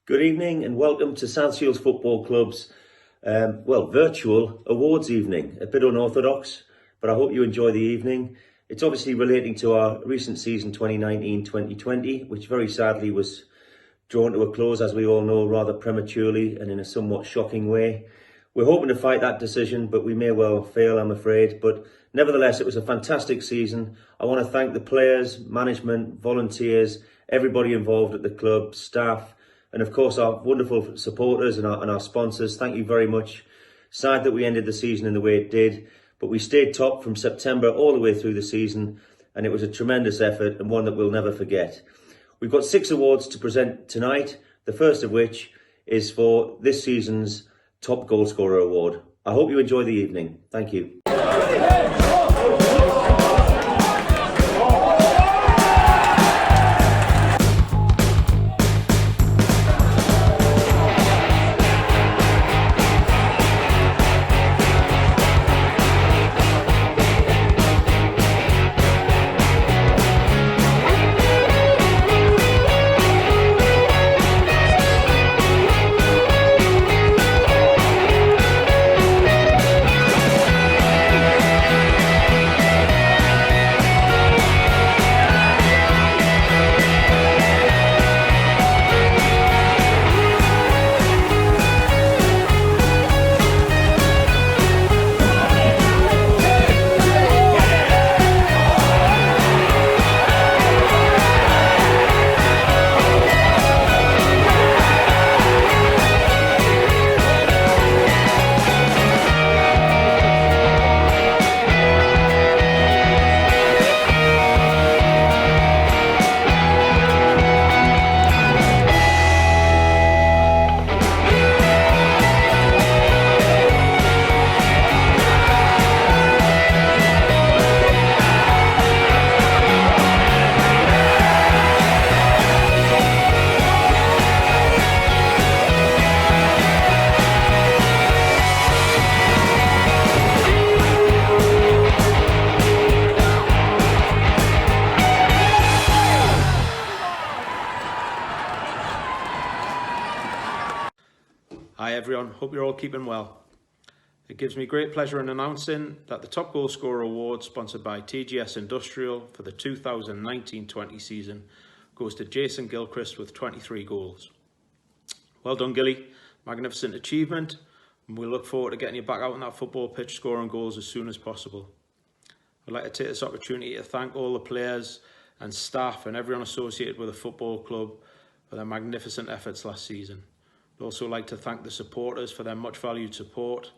Good evening and welcome to South Shields Football Club's virtual awards evening. A bit unorthodox, but I hope you enjoy the evening. It's obviously relating to our recent season 2019-2020, which very sadly was drawn to a close, as we all know, rather prematurely and in a somewhat shocking way. We're hoping to fight that decision, but we may well fail, I'm afraid. But nevertheless, it was a fantastic season. I want to thank the players, management, volunteers, everybody involved at the club, staff, and of course our wonderful supporters and our sponsors. Thank you very much. Sad that we ended the season in the way it did, but we stayed top from September all the way through the season, and it was a tremendous effort and one that we'll never forget. We've got 6 awards to present tonight, the first of which is for this season's Top Goalscorer Award. I hope you enjoy the evening. Thank you. Hi everyone, hope you're all keeping well. It gives me great pleasure in announcing that the Top Goal Scorer Award, sponsored by TGS Industrial for the 2019-20 season, goes to Jason Gilchrist with 23 goals. Well done, Gilly. Magnificent achievement, and we look forward to getting you back out on that football pitch scoring goals as soon as possible. I'd like to take this opportunity to thank all the players and staff and everyone associated with the football club for their magnificent efforts last season. I'd also like to thank the supporters for their much valued support.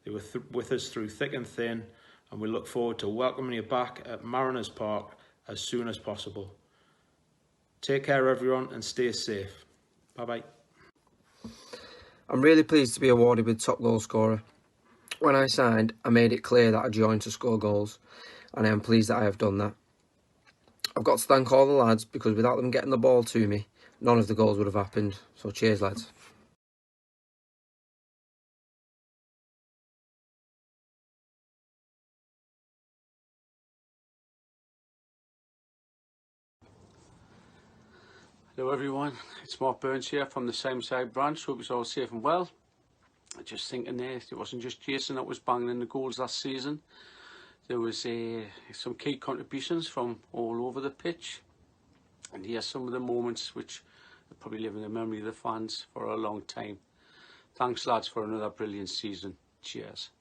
They were with us through thick and thin, and we look forward to welcoming you back at Mariners Park as soon as possible. Take care everyone and stay safe. Bye bye. I'm really pleased to be awarded with Top Goal Scorer. When I signed, I made it clear that I joined to score goals, and I am pleased that I have done that. I've got to thank all the lads, because without them getting the ball to me, none of the goals would have happened. So cheers, lads. Hello everyone, it's Mark Burns here from the Same Side branch. Hope you're all safe and well. Just thinking there, it wasn't just Jason that was banging in the goals last season. There was some key contributions from all over the pitch. And here's some of the moments which will probably live in the memory of the fans for a long time. Thanks lads for another brilliant season. Cheers.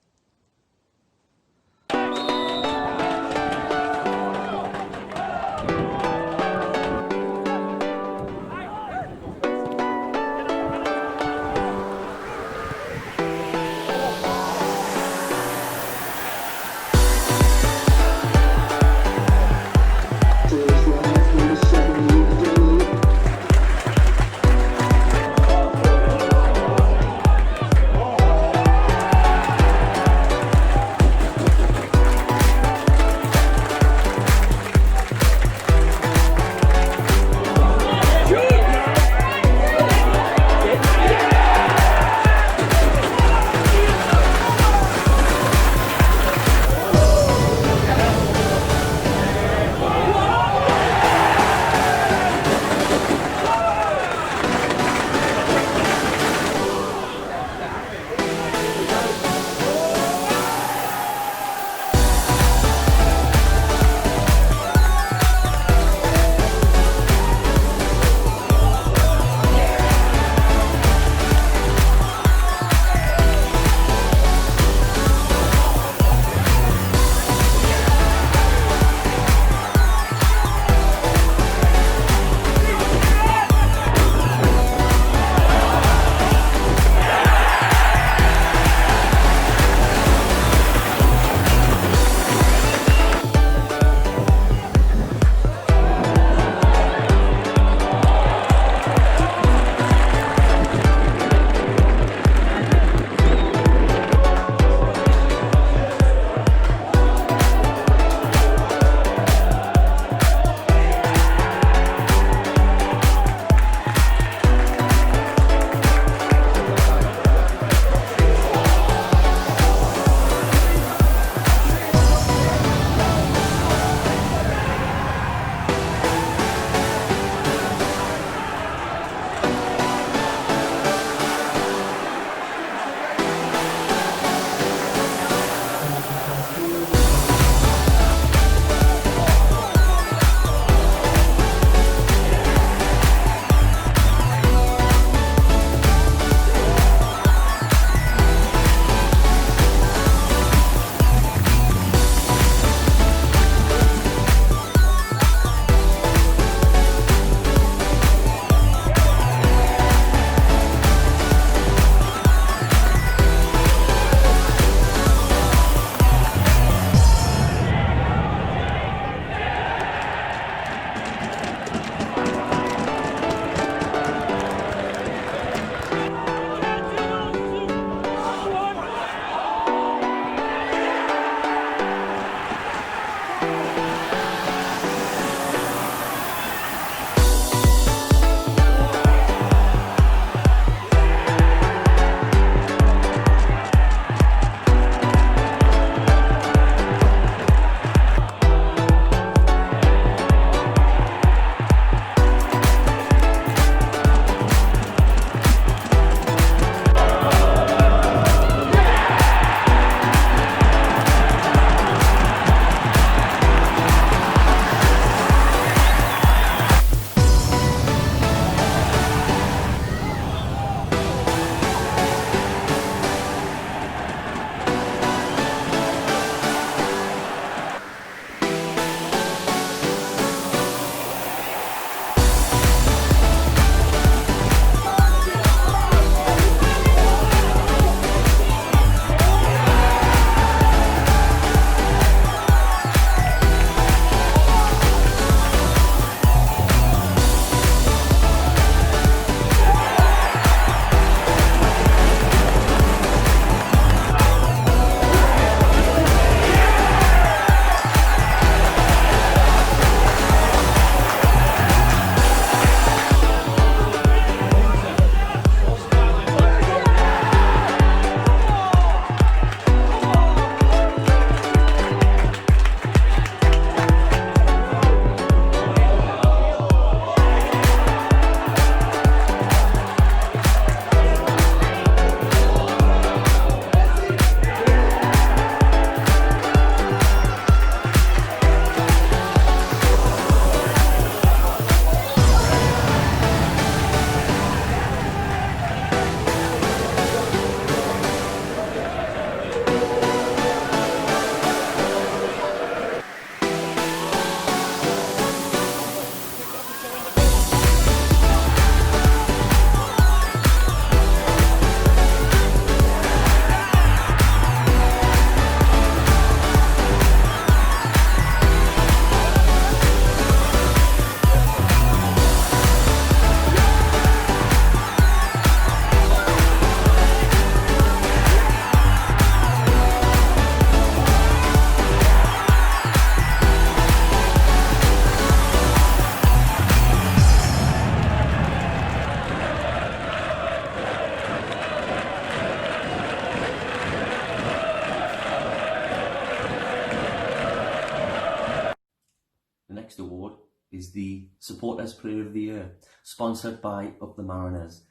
next award is the Supporters Player of the Year, sponsored by Up the Mariners,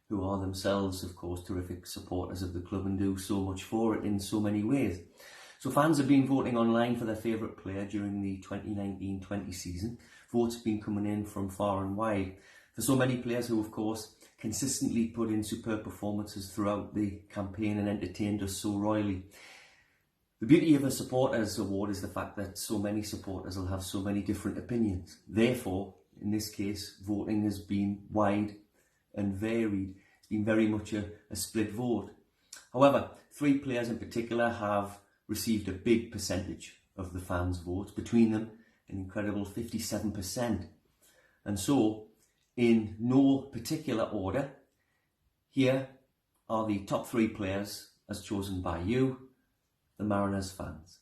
who are themselves, of course, terrific supporters of the club and do so much for it in so many ways. So fans have been voting online for their favourite player during the 2019-20 season. Votes have been coming in from far and wide. For so many players who, of course, consistently put in superb performances throughout the campaign and entertained us so royally. The beauty of a Supporters Award is the fact that so many supporters will have so many different opinions. Therefore, in this case, voting has been wide and varied. It's been very much a split vote. However, 3 players in particular have received a big percentage of the fans' votes, between them an incredible 57%. And so, in no particular order, here are the top 3 players as chosen by you, the Mariners fans.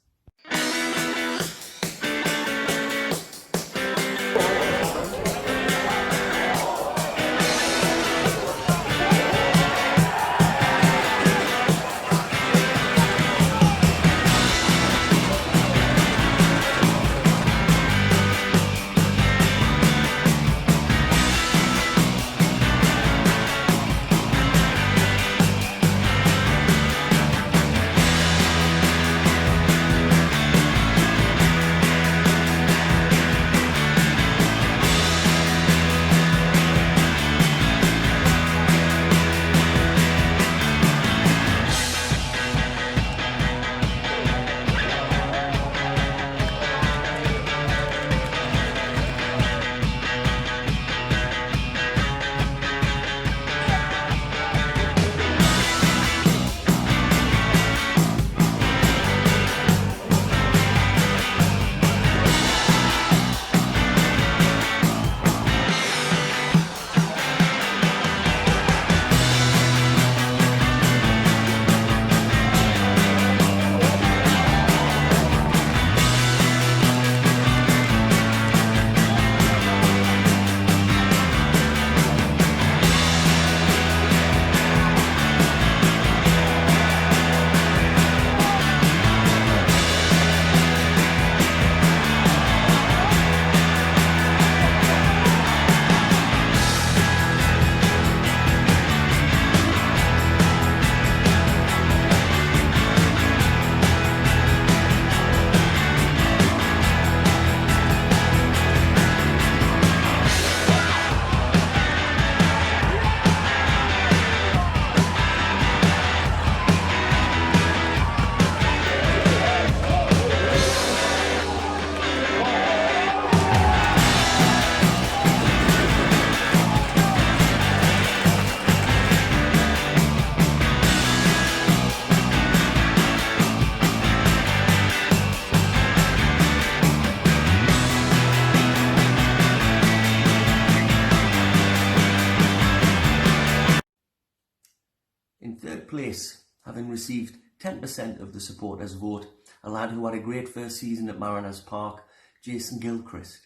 In third place, having received 10% of the supporters' vote, a lad who had a great first season at Mariners Park, Jason Gilchrist.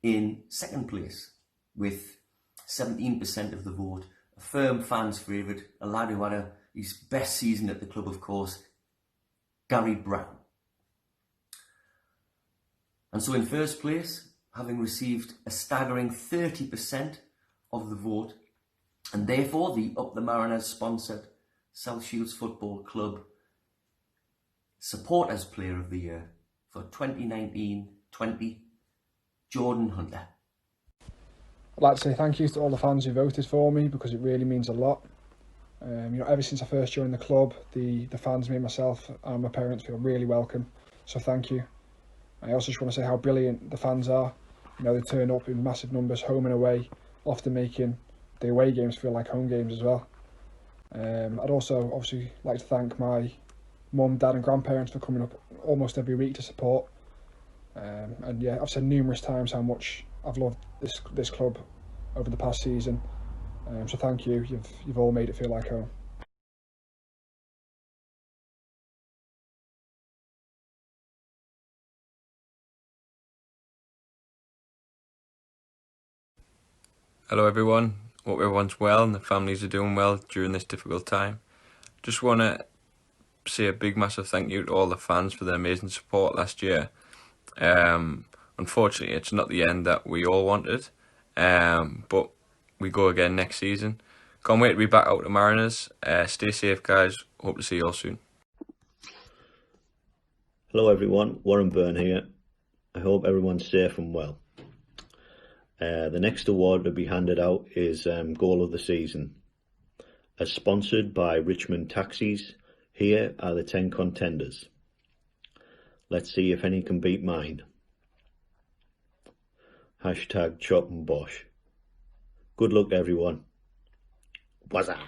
In second place, with 17% of the vote, a firm fans' favourite, a lad who had his best season at the club, of course, Gary Brown. And so in first place, having received a staggering 30% of the vote, and therefore the Up the Mariners sponsored South Shields Football Club Supporters Player of the Year for 2019-20, Jordan Hunter. I'd like to say thank you to all the fans who voted for me, because it really means a lot. Ever since I first joined the club, the fans made myself and my parents feel really welcome, so thank you. I also just want to say how brilliant the fans are. They turn up in massive numbers, home and away, often making the away games feel like home games as well. I'd also obviously like to thank my mum, dad and grandparents for coming up almost every week to support. And yeah, I've said numerous times how much I've loved this club over the past season. So thank you. You've all made it feel like home. Hello everyone, hope everyone's well and the families are doing well during this difficult time. Just want to say a big massive thank you to all the fans for their amazing support last year. Unfortunately, it's not the end that we all wanted, but we go again next season. Can't wait to be back out to Mariners. Stay safe, guys. Hope to see you all soon. Hello everyone, Warren Byrne here. I hope everyone's safe and well. The next award to be handed out is Goal of the Season. As sponsored by Richmond Taxis, here are the 10 contenders. Let's see if any can beat mine. Hashtag Chop and Bosh. Good luck everyone. Wazza!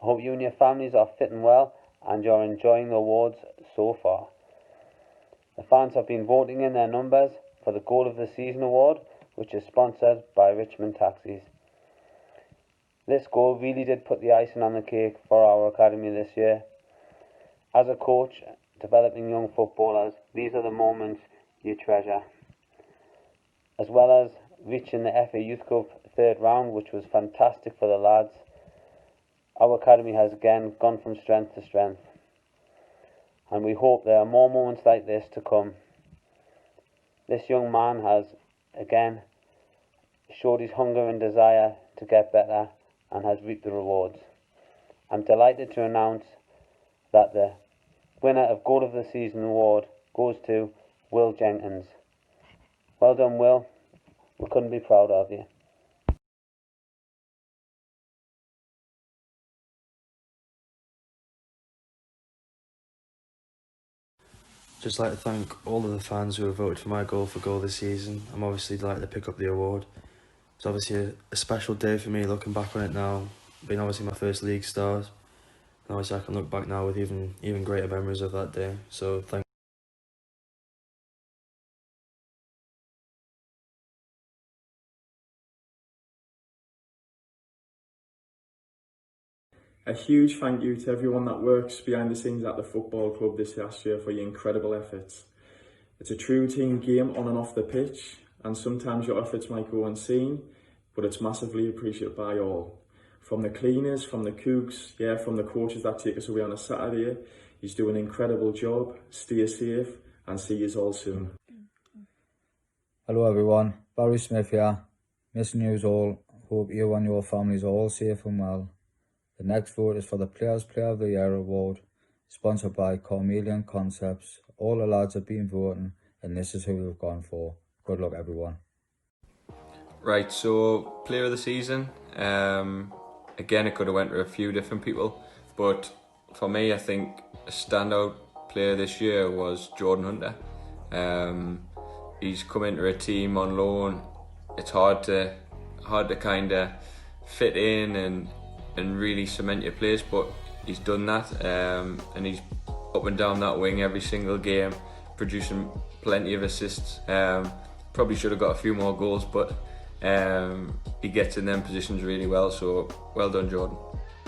I hope you and your families are fitting well and you're enjoying the awards so far. The fans have been voting in their numbers for the Goal of the Season award, which is sponsored by Richmond Taxis. This goal really did put the icing on the cake for our academy this year. As a coach developing young footballers, these are the moments you treasure. As well as reaching the FA Youth Cup third round, which was fantastic for the lads, our academy has again gone from strength to strength. And we hope there are more moments like this to come. This young man has again showed his hunger and desire to get better and has reaped the rewards. I'm delighted to announce that the winner of Goal of the Season award goes to Will Jenkins. Well done, Will. We couldn't be prouder of you. Just like to thank all of the fans who have voted for my goal for goal this season. I'm obviously delighted to pick up the award. It's obviously a special day for me looking back on it now, being obviously my first league start. And obviously I can look back now with even greater memories of that day. So thank A huge thank you to everyone that works behind the scenes at the football club this last year for your incredible efforts. It's a true team game on and off the pitch, and sometimes your efforts might go unseen, but it's massively appreciated by all. From the cleaners, from the cooks, from the coaches that take us away on a Saturday. You do an incredible job. Stay safe and see you all soon. Hello everyone, Barry Smith here. Missing yous all. Hope you and your families are all safe and well. The next vote is for the Players Player of the Year award, sponsored by Carmelian Concepts. All the lads have been voting, and this is who we've gone for. Good luck everyone. Right, so player of the season. Again, it could have went to a few different people, but for me, I think a standout player this year was Jordan Hunter. He's come into a team on loan. It's hard to kind of fit in and really cement your place, but he's done that, and he's up and down that wing every single game, producing plenty of assists. Probably should have got a few more goals, but he gets in them positions really well, so well done, Jordan.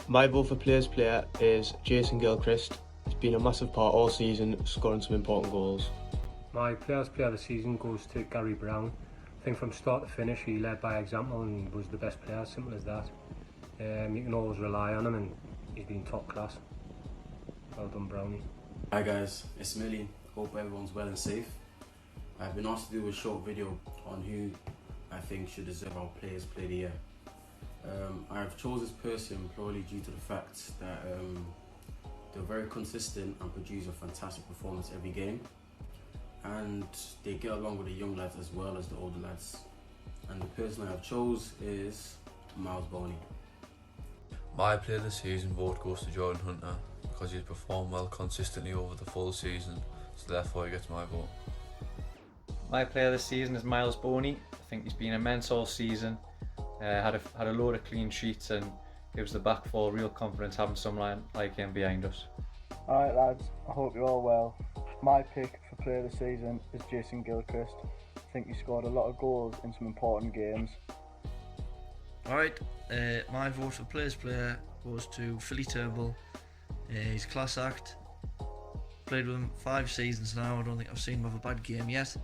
My vote for Players Player is Jason Gilchrist. He's been a massive part all season, scoring some important goals. My Players Player of the season goes to Gary Brown. I think from start to finish he led by example and was the best player, simple as that. You can always rely on him and he's been top class. Well done, Brownie. Hi guys, it's Millie. Hope everyone's well and safe. I've been asked to do a short video on who I think should deserve our Players Player of the Year. I've chosen this person purely due to the fact that they're very consistent and produce a fantastic performance every game, and they get along with the young lads as well as the older lads. And the person I have chose is Miles Boney. My player of the season vote goes to Jordan Hunter because he's performed well consistently over the full season, so therefore he gets my vote. My player of the season is Miles Boney. I think he's been immense all season. Had a load of clean sheets and gives the back four real confidence having someone like him behind us. Alright lads, I hope you're all well. My pick for player of the season is Jason Gilchrist. I think he scored a lot of goals in some important games. Alright, my vote for Players Player goes to Philly Turnbull. He's a class act. Played with him 5 seasons now. I don't think I've seen him have a bad game yet.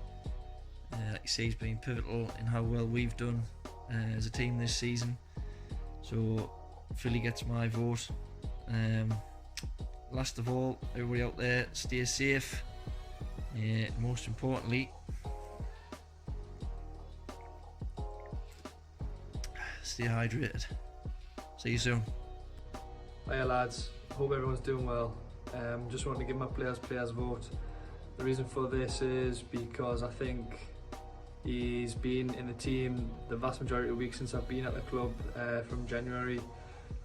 Like you see, he's been pivotal in how well we've done as a team this season. So Philly gets my vote. Last of all, everybody out there, stay safe. Most importantly, stay hydrated. See you soon. Hiya lads, hope everyone's doing well. Just want to give my players vote. The reason for this is because I think he's been in the team the vast majority of weeks since I've been at the club from January.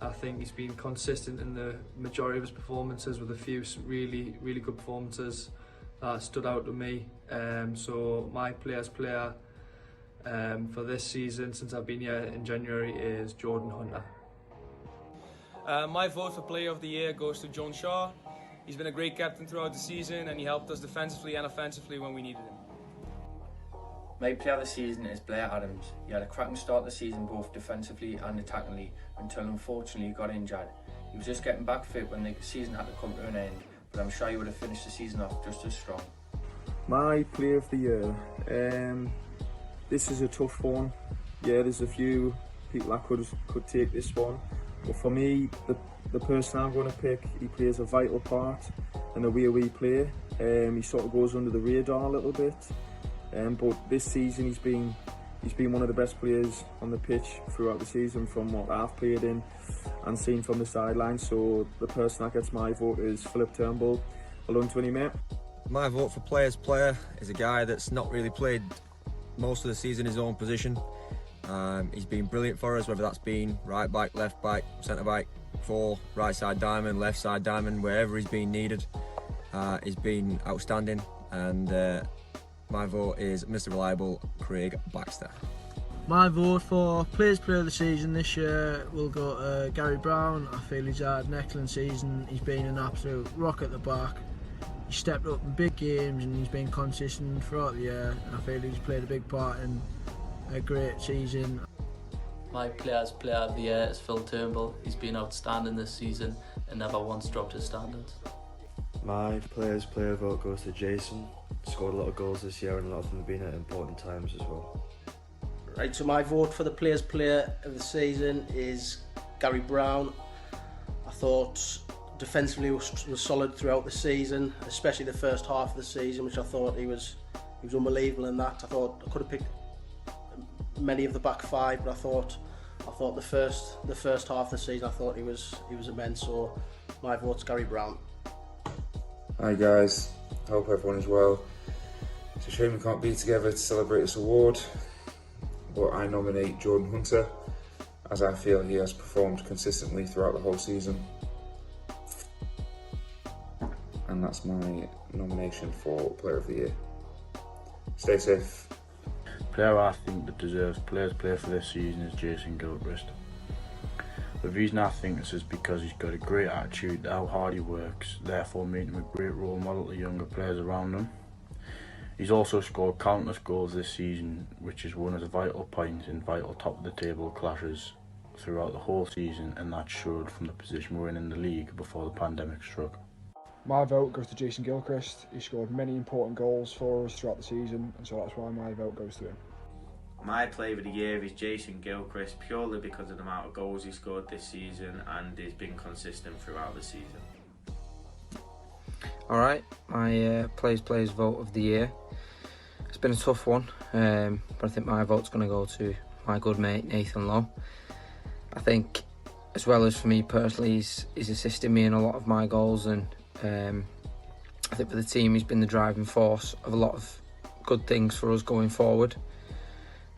I think he's been consistent in the majority of his performances, with a few really good performances that stood out to me. So my players player for this season since I've been here in January is Jordan Hunter. My vote for Player of the Year goes to John Shaw. He's been a great captain throughout the season and he helped us defensively and offensively when we needed him. My player of the season is Blair Adams. He had a cracking start to the season both defensively and attackingly until unfortunately he got injured. He was just getting back fit when the season had to come to an end, but I'm sure he would have finished the season off just as strong. My player of the year. This is a tough one. Yeah, there's a few people that could take this one. But for me, the person I'm going to pick, he plays a vital part in the way we play. He sort of goes under the radar a little bit. But this season he's been one of the best players on the pitch throughout the season from what I've played in and seen from the sidelines. So the person that gets my vote is Philip Turnbull. Well done, 20 mate. My vote for player's player is a guy that's not really played most of the season in his own position. He's been brilliant for us, whether that's been right back, left back, centre back, right side diamond, left side diamond, wherever he's been needed. He's been outstanding, and my vote is Mr. Reliable, Craig Baxter. My vote for Players Player of the Season this year will go to Gary Brown. I feel he's had an excellent season. He's been an absolute rock at the back. He's stepped up in big games and he's been consistent throughout the year, and I feel he's played a big part in a great season. My Players Player of the Year is Phil Turnbull. He's been outstanding this season and never once dropped his standards. My Players Player vote goes to Jason. Scored a lot of goals this year and a lot of them have been at important times as well. Right, so my vote for the Players Player of the Season is Gary Brown. I thought defensively was solid throughout the season, especially the first half of the season, which I thought he was unbelievable in that. I thought I could have picked many of the back five, but I thought the first half of the season I thought he was immense. So my vote's Gary Brown. Hi guys, hope everyone is well. It's a shame we can't be together to celebrate this award, but I nominate Jordan Hunter as I feel he has performed consistently throughout the whole season. And that's my nomination for Player of the Year. Stay safe. Player I think that deserves Players Player for this season is Jason Gilchrist. The reason I think this is because he's got a great attitude, how hard he works, therefore making him a great role model to younger players around him. He's also scored countless goals this season, which is one of the vital points in vital top of the table clashes throughout the whole season, and that showed from the position we're in the league before the pandemic struck. My vote goes to Jason Gilchrist. He scored many important goals for us throughout the season, and so that's why my vote goes to him. My player of the year is Jason Gilchrist, purely because of the amount of goals he scored this season and he's been consistent throughout the season. Alright, my players vote of the year. It's been a tough one, but I think my vote's going to go to my good mate Nathan Lowe. I think, as well as for me personally, he's assisted me in a lot of my goals, and I think for the team he's been the driving force of a lot of good things for us going forward.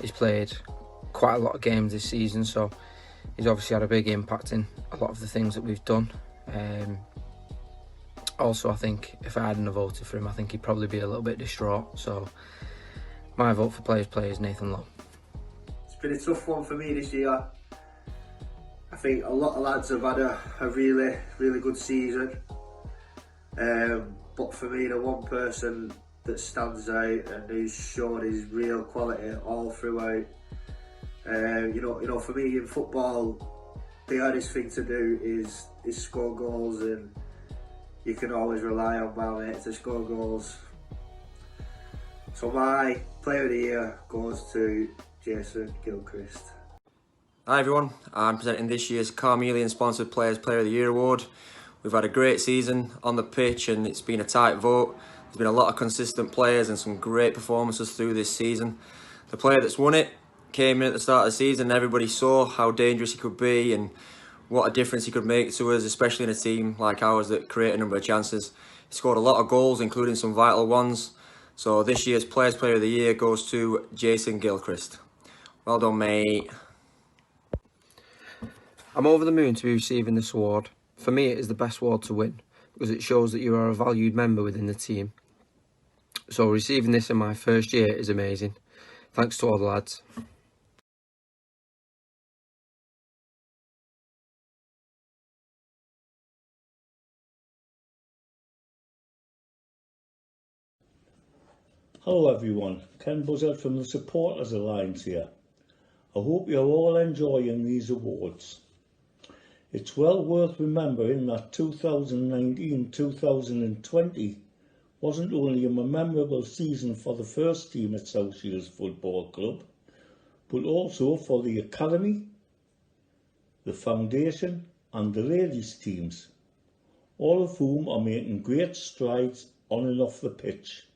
He's played quite a lot of games this season, so he's obviously had a big impact in a lot of the things that we've done. Also, I think if I hadn't voted for him, I think he'd probably be a little bit distraught. So my vote for players is Nathan Lowe. It's been a tough one for me this year. I think a lot of lads have had a really, really good season. But for me, the one person that stands out and who's shown his real quality all throughout. You know, for me in football, the hardest thing to do is score goals, and you can always rely on my mate to score goals. So my player of the year goes to Jason Gilchrist. Hi everyone, I'm presenting this year's Carmelian sponsored Players Player of the Year award. We've had a great season on the pitch and it's been a tight vote. There's been a lot of consistent players and some great performances through this season. The player that's won it came in at the start of the season and everybody saw how dangerous he could be and what a difference he could make to us, especially in a team like ours that create a number of chances. He scored a lot of goals, including some vital ones. So this year's Players Player of the Year goes to Jason Gilchrist. Well done, mate. I'm over the moon to be receiving this award. For me, it is the best award to win because it shows that you are a valued member within the team. So receiving this in my first year is amazing. Thanks to all the lads. Hello everyone, Ken Buzzard from the Supporters Alliance here. I hope you're all enjoying these awards. It's well worth remembering that 2019-2020 wasn't only a memorable season for the first team at South Shields Football Club, but also for the academy, the foundation and the ladies teams, all of whom are making great strides on and off the pitch.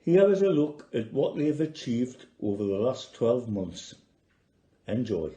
Here is a look at what they've achieved over the last 12 months. Enjoy.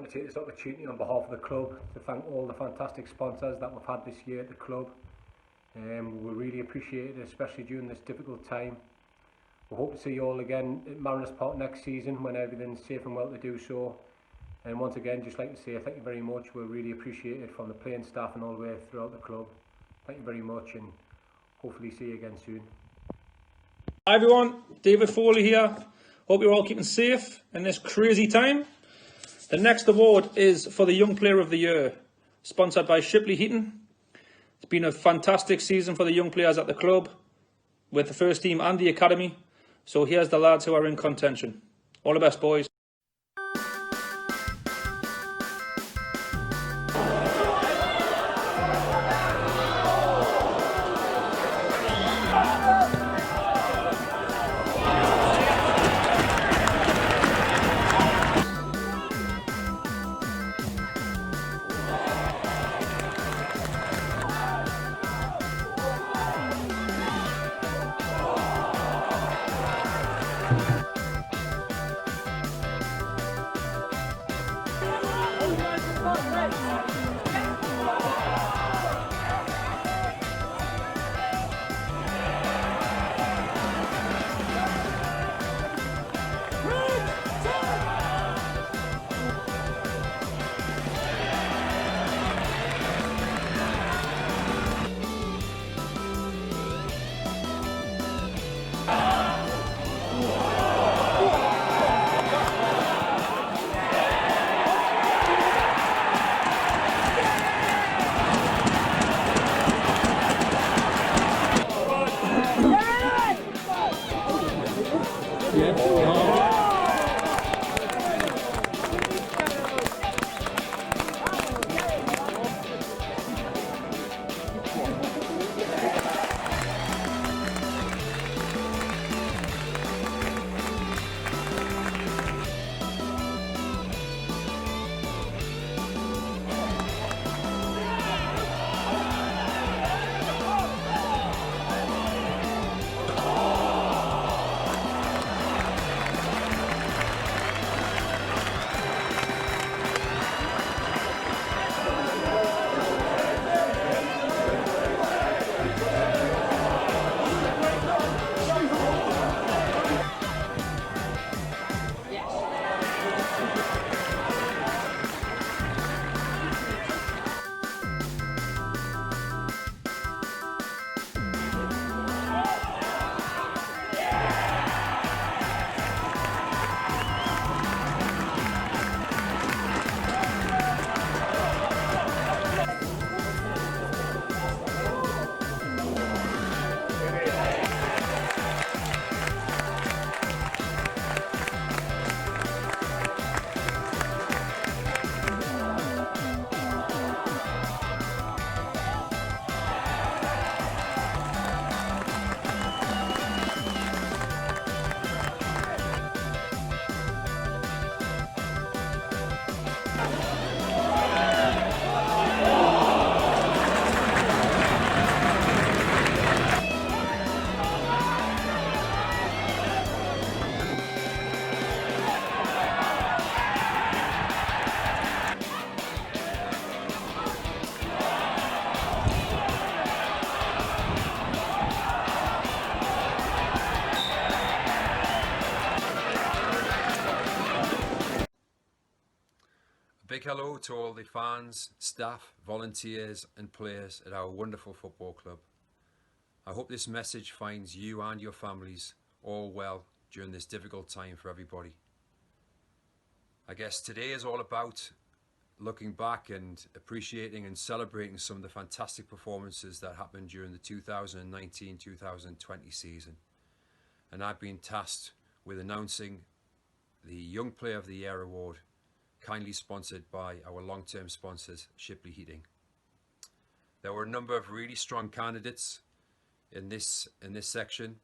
to take this opportunity on behalf of the club to thank all the fantastic sponsors that we've had this year at the club. We really appreciate it, especially during this difficult time. We hope to see you all again at Mariners Park next season when everything's safe and well to do so. And once again, just like to say thank you very much. We really appreciate it from the playing staff and all the way throughout the club. Thank you very much, and hopefully see you again soon. Hi everyone, David Foley here. Hope you're all keeping safe in this crazy time. The next award is for the Young Player of the Year, sponsored by Shipley Heating. It's been a fantastic season for the young players at the club, with the first team and the academy. So here's the lads who are in contention. All the best, boys. Big hello to all the fans, staff, volunteers and players at our wonderful football club. I hope this message finds you and your families all well during this difficult time for everybody. I guess today is all about looking back and appreciating and celebrating some of the fantastic performances that happened during the 2019-2020 season. And I've been tasked with announcing the Young Player of the Year award, kindly sponsored by our long-term sponsors, Shipley Heating. There were a number of really strong candidates in this section,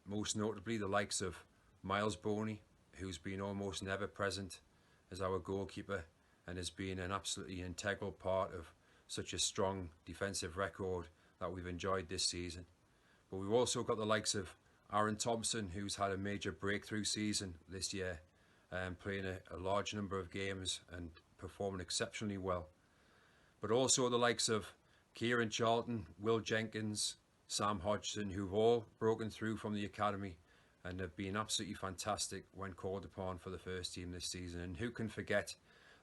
most notably the likes of Miles Boney, who's been almost never present as our goalkeeper and has been an absolutely integral part of such a strong defensive record that we've enjoyed this season. But we've also got the likes of Aaron Thompson, who's had a major breakthrough season this year, playing a large number of games and performing exceptionally well. But also the likes of Kieran Charlton, Will Jenkins, Sam Hodgson, who've all broken through from the academy and have been absolutely fantastic when called upon for the first team this season. And who can forget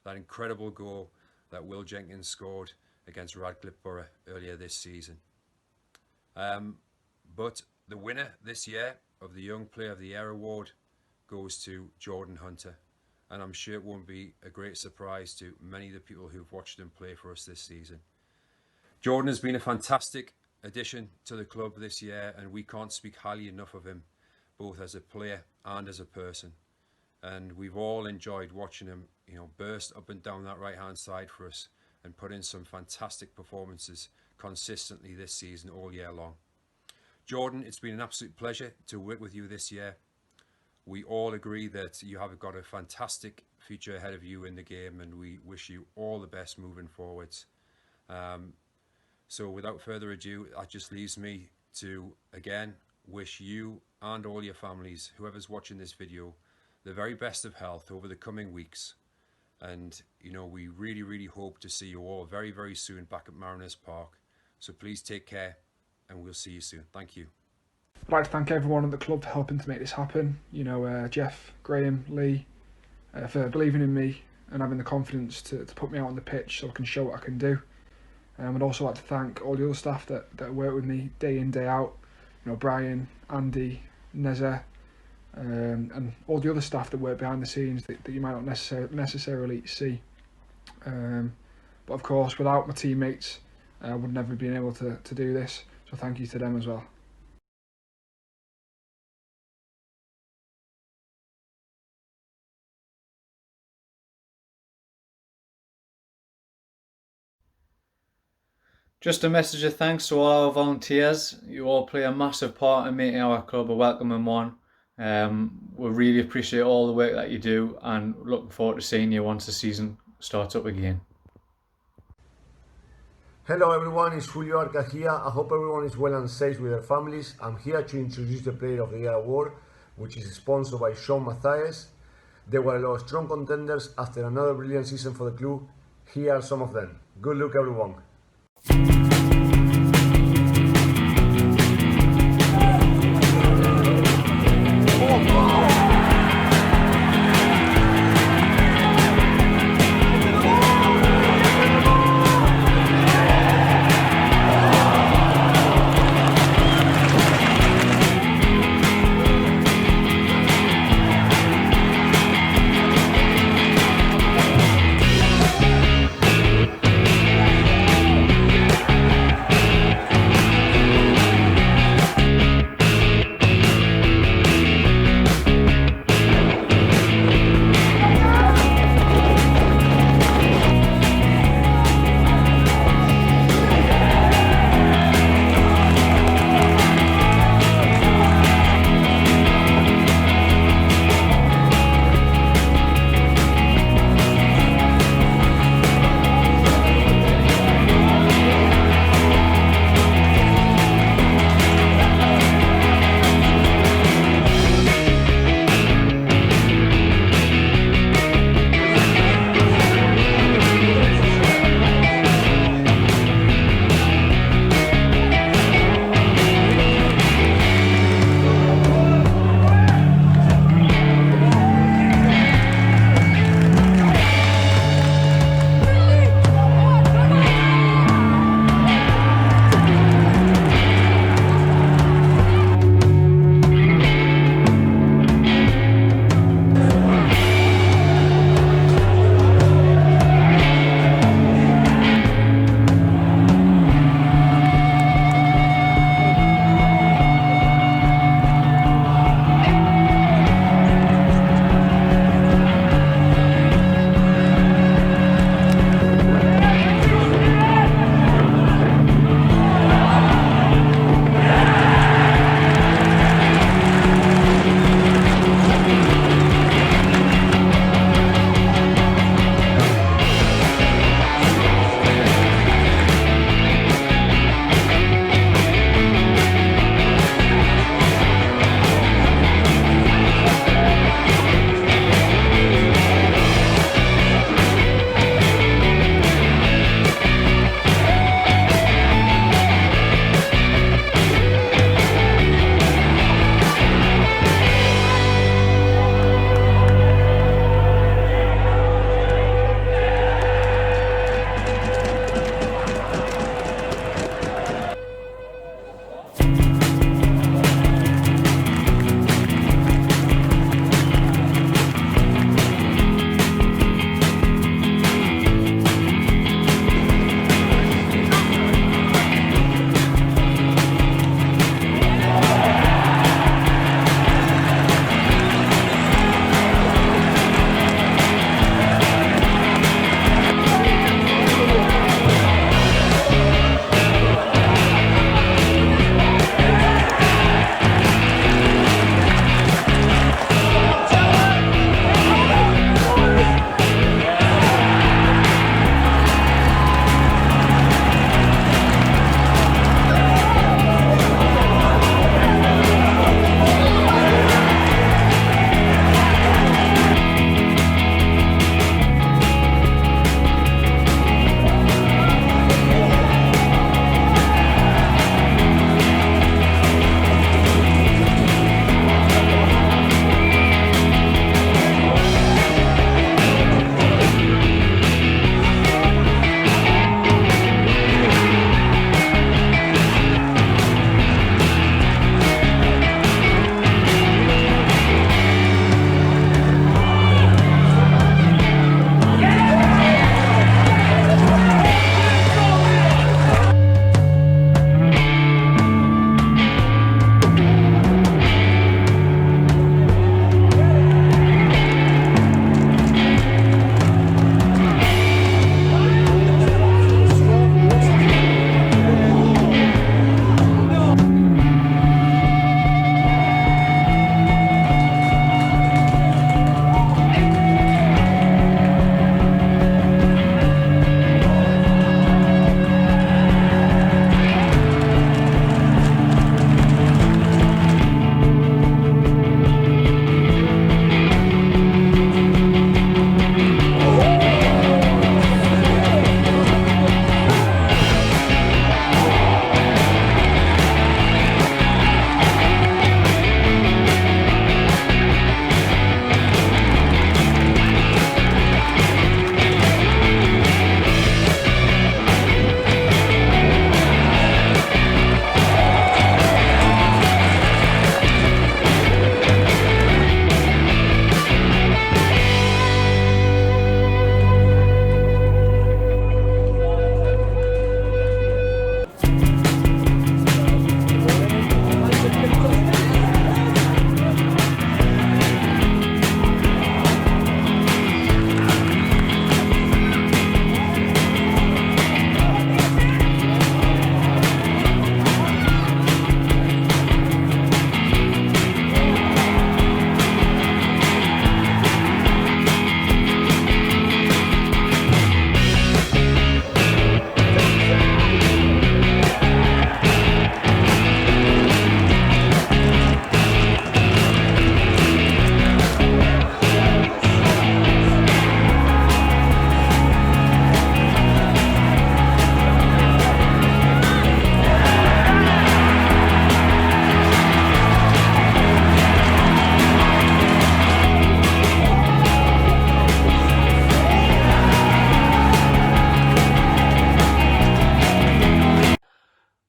that incredible goal that Will Jenkins scored against Radcliffe Borough earlier this season. But the winner this year of the Young Player of the Year award goes to Jordan Hunter, and I'm sure it won't be a great surprise to many of the people who've watched him play for us this season. Jordan has been a fantastic addition to the club this year, and we can't speak highly enough of him, both as a player and as a person. And we've all enjoyed watching him, burst up and down that right-hand side for us and put in some fantastic performances consistently this season all year long. Jordan, it's been an absolute pleasure to work with you this year. We all agree that you have got a fantastic future ahead of you in the game, and we wish you all the best moving forwards. So without further ado, that just leaves me to, again, wish you and all your families, whoever's watching this video, the very best of health over the coming weeks. And, we really, really hope to see you all very, very soon back at Mariners Park. So please take care, and we'll see you soon. Thank you. I'd like to thank everyone at the club for helping to make this happen. Jeff, Graham, Lee, for believing in me and having the confidence to put me out on the pitch so I can show what I can do. I'd also like to thank all the other staff that work with me day in, day out. Brian, Andy, Neza, and all the other staff that work behind the scenes that you might not necessarily see. But of course, without my teammates, I would never have been able to do this. So thank you to them as well. Just a message of thanks to all our volunteers. You all play a massive part in making our club a welcoming one. We really appreciate all the work that you do, and looking forward to seeing you once the season starts up again. Hello everyone, it's Julio Arca here. I hope everyone is well and safe with their families. I'm here to introduce the Player of the Year award, which is sponsored by Sean Mathias. There were a lot of strong contenders after another brilliant season for the club. Here are some of them. Good luck everyone.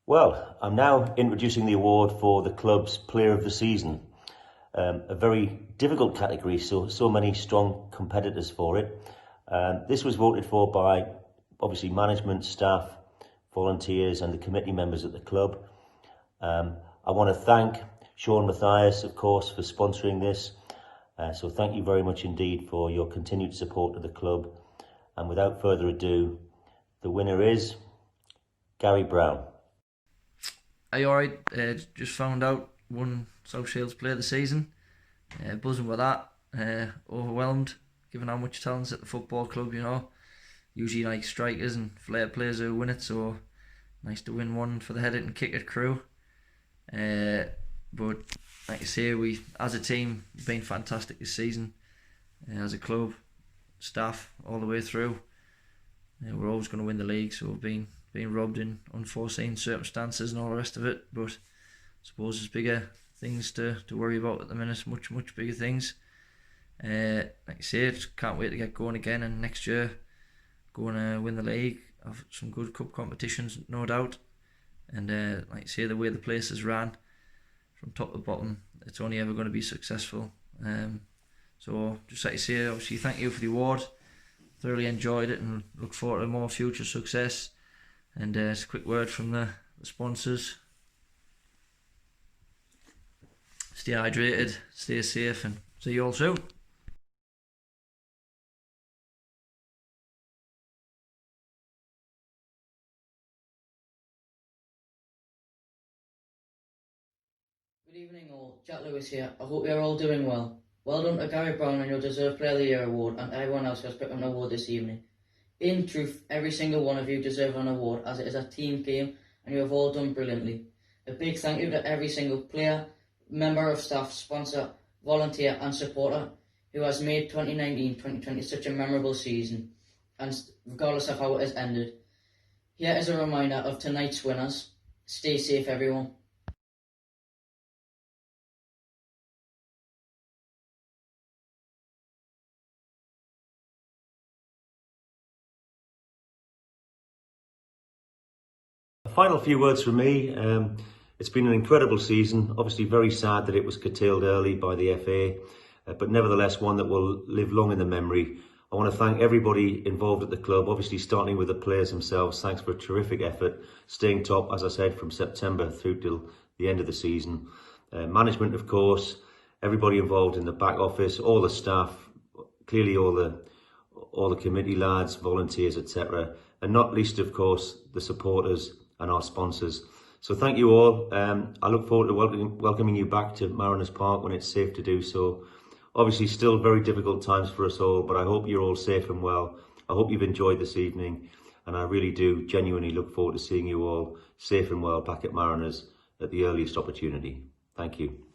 Well, I'm now introducing the award for the club's Player of the Season. A very difficult category, so many strong competitors for it. This was voted for by obviously management, staff, volunteers and the committee members at the club. I want to thank Sean Matthias, of course, for sponsoring this. So thank you very much indeed for your continued support of the club. And without further ado, the winner is Gary Brown. Are you alright? Just found out, won South Shields Player of the Season. Buzzing with that. Overwhelmed, given how much talent's at the football club, you know. Usually like strikers and flair players who win it, so nice to win one for the head it and kick it crew. But like I say, we as a team have been fantastic this season. As a club, staff, all the way through. We're always going to win the league, so we've been robbed in unforeseen circumstances and all the rest of it. But I suppose there's bigger things to worry about at the minute, much bigger things. Like I say, just can't wait to get going again, and next year going to win the league, have some good cup competitions, no doubt. And like I say, the way the place is ran from top to bottom, it's only ever going to be successful. So just like I say, obviously thank you for the award. Thoroughly enjoyed it and look forward to more future success. And just a quick word from the sponsors. Stay hydrated, stay safe, and see you all soon. Good evening all, Jack Lewis here. I hope you're all doing well. Well done to Gary Brown and your deserved Player of the Year award, and everyone else who has picked up an award this evening. In truth, every single one of you deserve an award, as it is a team game and you have all done brilliantly. A big thank you to every single player, member of staff, sponsor, volunteer and supporter who has made 2019-2020 such a memorable season, and regardless of how it has ended. Here is a reminder of tonight's winners. Stay safe everyone. A final few words from me. It's been an incredible season, obviously very sad that it was curtailed early by the FA, but nevertheless one that will live long in the memory. I want to thank everybody involved at the club, obviously starting with the players themselves. Thanks for a terrific effort, staying top, as I said, from September through till the end of the season. Management, of course, everybody involved in the back office, all the staff, clearly all the committee lads, volunteers, etc. And not least, of course, the supporters and our sponsors. So thank you all. I look forward to welcoming you back to Mariners Park when it's safe to do so. Obviously still very difficult times for us all, but I hope you're all safe and well. I hope you've enjoyed this evening, and I really do genuinely look forward to seeing you all safe and well back at Mariners at the earliest opportunity. Thank you.